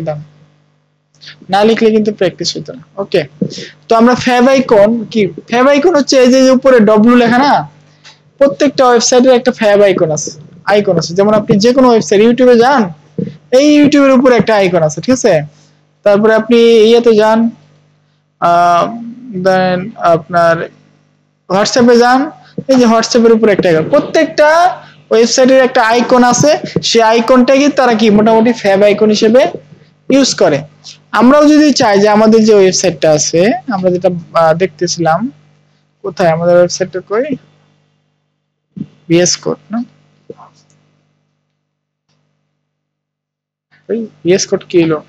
লিখলাম, না লিখলে কিন্তু প্র্যাকটিস হতো না। ওকে, তো আমরা ফ্যাব আইকন কি, ফ্যাব আইকন হচ্ছে এই যে উপরে ডব্লিউ লেখা না, প্রত্যেকটা ওয়েবসাইটের একটা ফ্যাব আইকন আছে, যেমন আপনি যে কোনো ওয়েবসাইট ইউটিউবে যান, এই ইউটিউবের উপরে একটা আইকন আছে, ঠিক আছে। তারপরে আপনি ইয়েতে যান, দেন আপনার হোয়াটসঅ্যাপে যান, এই যে হোয়াটসঅ্যাপের উপরে একটা আইকন, প্রত্যেকটা ওয়েবসাইটের একটা আইকন আছে, সেই আইকনটাকে তারা কি মোটামুটি ফ্যাব আইকন হিসেবে ইউজ করে। আমরাও যদি চাই যে আমাদের যে ওয়েবসাইটটা আছে, আমরা যেটা দেখতেছিলাম, কোথায় আমাদের ওয়েবসাইটটা, কই ভিএস কোড না, ওই ভিএস কোড কি হলো,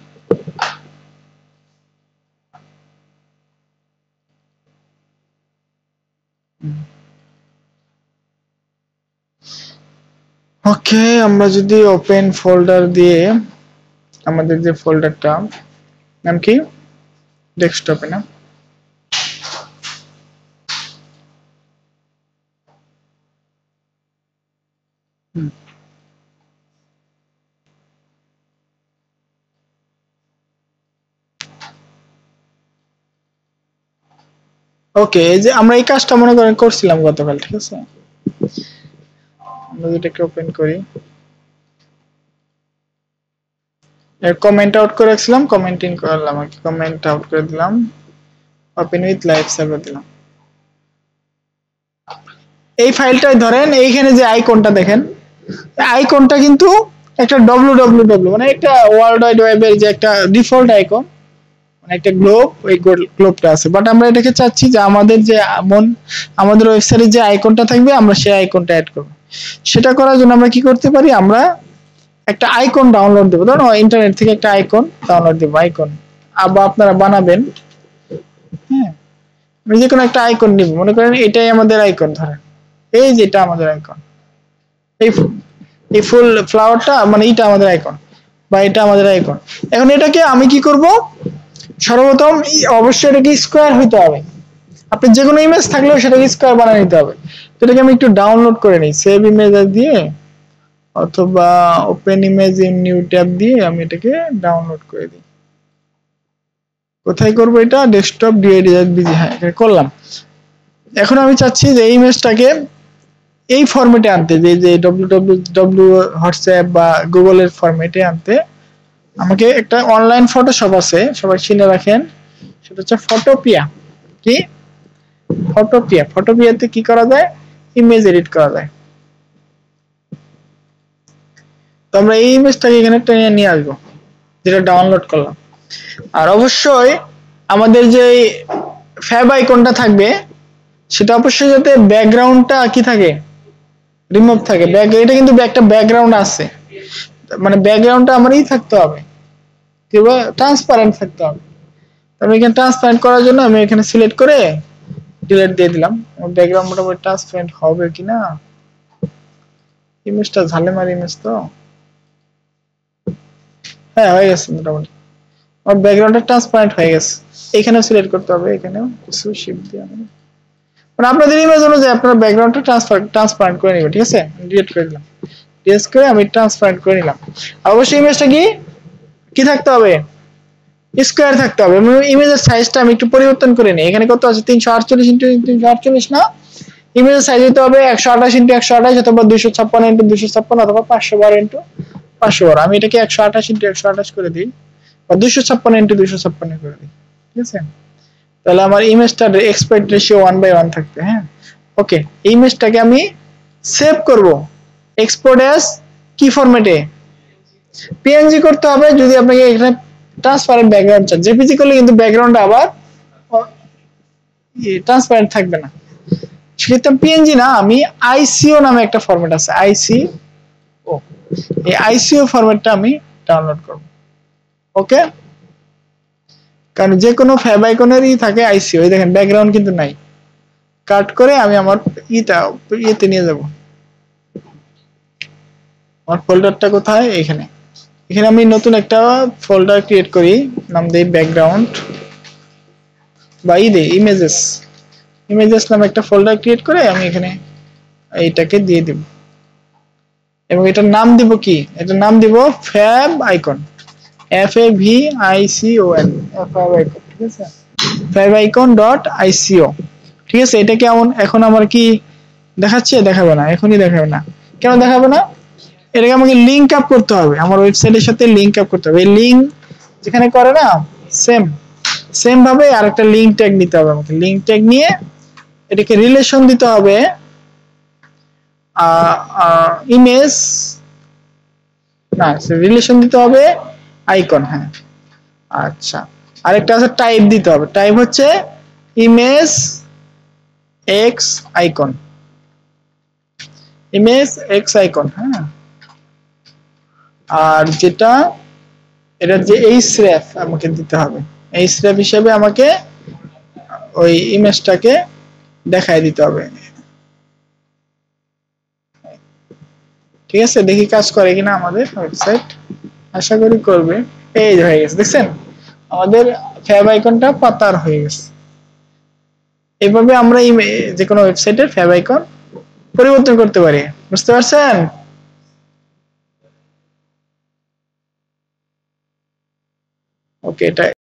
ওকে, আমরা যদি ওপেন ফোল্ডার দিয়ে আমাদের যে ফোল্ডারটা নাম কি, ডেস্কটপে না, ওকে, এই যে আমরা এই কাজটা মনে করেন করছিলাম গতকাল, ঠিক আছে। আমরা এটাকে ওপেন করি, এর কমেন্ট আউট করে রাখছিলাম, কমেন্ট ইন করলাম, কমেন্ট আউট করে দিলাম, ওপেন উইথ লাইভ সার্ভার দিলাম। এই ফাইলটাই ধরেন, এইখানে যে আইকনটা দেখেন, আইকনটা কিন্তু একটা www মানে একটা ওয়ার্ল্ড ওয়াইড ওয়েবের যে একটা ডিফল্ট আইকন, মানে একটা গ্লোব, এই গ্লোবটা আছে। বাট আমরা এটাকে চাচ্ছি যে আমাদের যে আমাদের ওয়েবসাইটে যে আইকনটা থাকবে, আমরা সেই আইকনটা অ্যাড করব। সেটা করার জন্য আমরা কি করতে পারি, আমরা একটা আইকন ডাউনলোড দেবো, ধরুন ইন্টারনেট থেকে একটা আইকন ডাউনলোড দেবো, আইকন আবার আপনারা বানাবেন। হ্যাঁ, আমি যে কোনো একটা আইকন নিব, মনে করেন এটাই আমাদের আইকন, ধরেন এই যেটা আমাদের আইকন, এই ফুল ফ্লাওয়ারটা মানে এটা আমাদের আইকন, বা এটা আমাদের আইকন। এখন এটাকে আমি কি করব, সর্বপ্রথম অবশ্যই এটাকে স্কোয়ার হইতে হবে, আপনি যে কোনো ইমেজ থাকলেও সেটাকে স্কোয়ার বানিয়ে নিতে হবে। তো এটাকে আমি একটু ডাউনলোড করে নিই, সেভ ইমেজ দিয়ে অথবা open image in new tab দিয়ে আমি এটাকে ডাউনলোড করে দিই। কোথায় করব এটা, ডেস্কটপ DIDBG, হ্যাঁ এটা করলাম। এখন আমি চাচ্ছি যে এই ইমেজটাকে এই ফরম্যাটে আনতে, যে www হোয়াটসঅ্যাপ বা গুগলের ফরম্যাটে আনতে আমাকে একটা অনলাইন ফটোশপ আছে, সবাই চিনে রাখেন, সেটা হচ্ছে ফটোপিয়া। কি ফটোপিয়া, ফটোপিয়াতে কি করা যায়, ইমেজ এডিট করা যায়। তো আমরা এই ইমেজটাকে এখানে টেনে নিয়ে আসবো, যেটা ডাউনলোড করলাম। আর অবশ্যই আমাদের যে ফ্যাব আইকনটা থাকবে, সেটা অবশ্যই যাতে ব্যাকগ্রাউন্ডটা কি থাকে, রিমুভ থাকে। এটা কিন্তু একটা ব্যাকগ্রাউন্ড আছে, মানে ব্যাকগ্রাউন্ডটা আমারই থাকতে হবে, কিংবা ট্রান্সপারেন্ট থাকতে হবে। আমি এখানে ট্রান্সপারেন্ট করার জন্য আমি এখানে সিলেক্ট করে ডিলিট দিয়ে দিলাম। ব্যাকগ্রাউন্ড মোটামুটি ট্রান্সপারেন্ট হবে কিনা, ইমেজটা ঝালেমার ইমেজ তো, হ্যাঁ হয়ে গেছে মোটামুটি, আমার ব্যাকগ্রাউন্ডটা ট্রান্সপারেন্ট হয়ে গেছে। এখানেও সিলেক্ট করতে হবে, এখানেও কিছু শিফট দিয়ে মানে আপনাদের ইমেজ অনুযায়ী আপনারা ব্যাকগ্রাউন্ডটা ট্রান্সপারেন্ট করে নেবেন, ঠিক আছে। ডিলিট করে দিলাম, ডিলিট করে আমি ট্রান্সপারেন্ট করে নিলাম। অবশ্যই ইমেজটা কি থাকতে হবে, স্কয়ার থাকতে হবে। ইমেজের সাইজটা আমি একটু পরিবর্তন করে নিই, এখানে কত আছে 348 ইনটু 348 না, ইমেজের সাইজ হতে হবে 128 ইনটু 128 অথবা 256 ইনটু 256 অথবা 512 ইনটু 512। আমি এটাকে 128 ইনটু 128 করে দিই, বা 256 ইনটু 256 করে দিই, ঠিক আছে। তাহলে আমার ইমেজটার এক্সপোর্ট রেশিও 1/1 থাকবে। হ্যাঁ, ওকে, এই ইমেজটাকে আমি সেভ করব, এক্সপোর্ট অ্যাজ কি ফরম্যাটে, পিএনজি করতে হবে। যদি আপনাকে এখানে ট্রান্সপারেন্ট ব্যাকগ্রাউন্ড চান, জেপিজি করলে কিন্তু ব্যাকগ্রাউন্ডটা আবার ট্রান্সপারেন্ট থাকবে না, সেটা পিএনজি না, আমি আইসিও নামে একটা ফরম্যাট আছে, আইসিও, এই আইসিও ফরম্যাটটা আমি ডাউনলোড করব। ওকে, কারণ যে কোনো ফ্যাব আইকনেরই থাকে আইসিও, এই দেখেন ব্যাকগ্রাউন্ড কিন্তু নাই। কাট করে আমি আমার ইয়েতে নিয়ে যাব, আমার ফোল্ডারটা কোথায়, এখানে আমি নতুন একটা ফোল্ডার ক্রিয়েট করি, নাম দেই ব্যাকগ্রাউন্ড, বা ইমেজেস নামে একটা ফোল্ডার ক্রিয়েট করে আমি এখানে এইটাকে দিয়ে দেব, এবং এটার নাম দিব কি, এটার নাম দিব ফ্যাব আইকন। FAVICON favicon, ঠিক আছে, favicon.ico, ঠিক আছে। এটা কেমন এখন আমার কি দেখাচ্ছে? দেখাবে না, এখনই দেখাবে না। কেন দেখাবে না? এটাকে আমাকে লিংক আপ করতে হবে, আমার ওয়েবসাইটের সাথে লিংক আপ করতে হবে। এই লিংক যেখানে করে না, সেম সেম ভাবে আরেকটা লিংক ট্যাগ নিতে হবে আমাকে। লিংক ট্যাগ নিয়ে এটাকে রিলেশন দিতে হবে ইমেজ, না রিলেশন দিতে হবে আইকন। হ্যাঁ, আচ্ছা, আরেকটা আছে টাইপ দিতে হবে। টাইপ হচ্ছে image x icon, image x icon. হ্যাঁ, আর যেটা এটা যে href আমাকে দিতে হবে, href হিসেবে আমাকে ওই ইমেজটাকে দেখায় দিতে হবে। ঠিক আছে, দেখি কাজ করে কিনা আমাদের ওয়েবসাইট, আশা করি করবে। এই হয়ে গেছে, দেখছেন আমাদের ফ্যাব আইকনটা পাতার হয়ে গেছে। এইভাবে আমরা যে কোনো ওয়েবসাইটের ফ্যাব আইকন পরিবর্তন করতে পারি। বুঝতে পারছেন? ওকে, এটা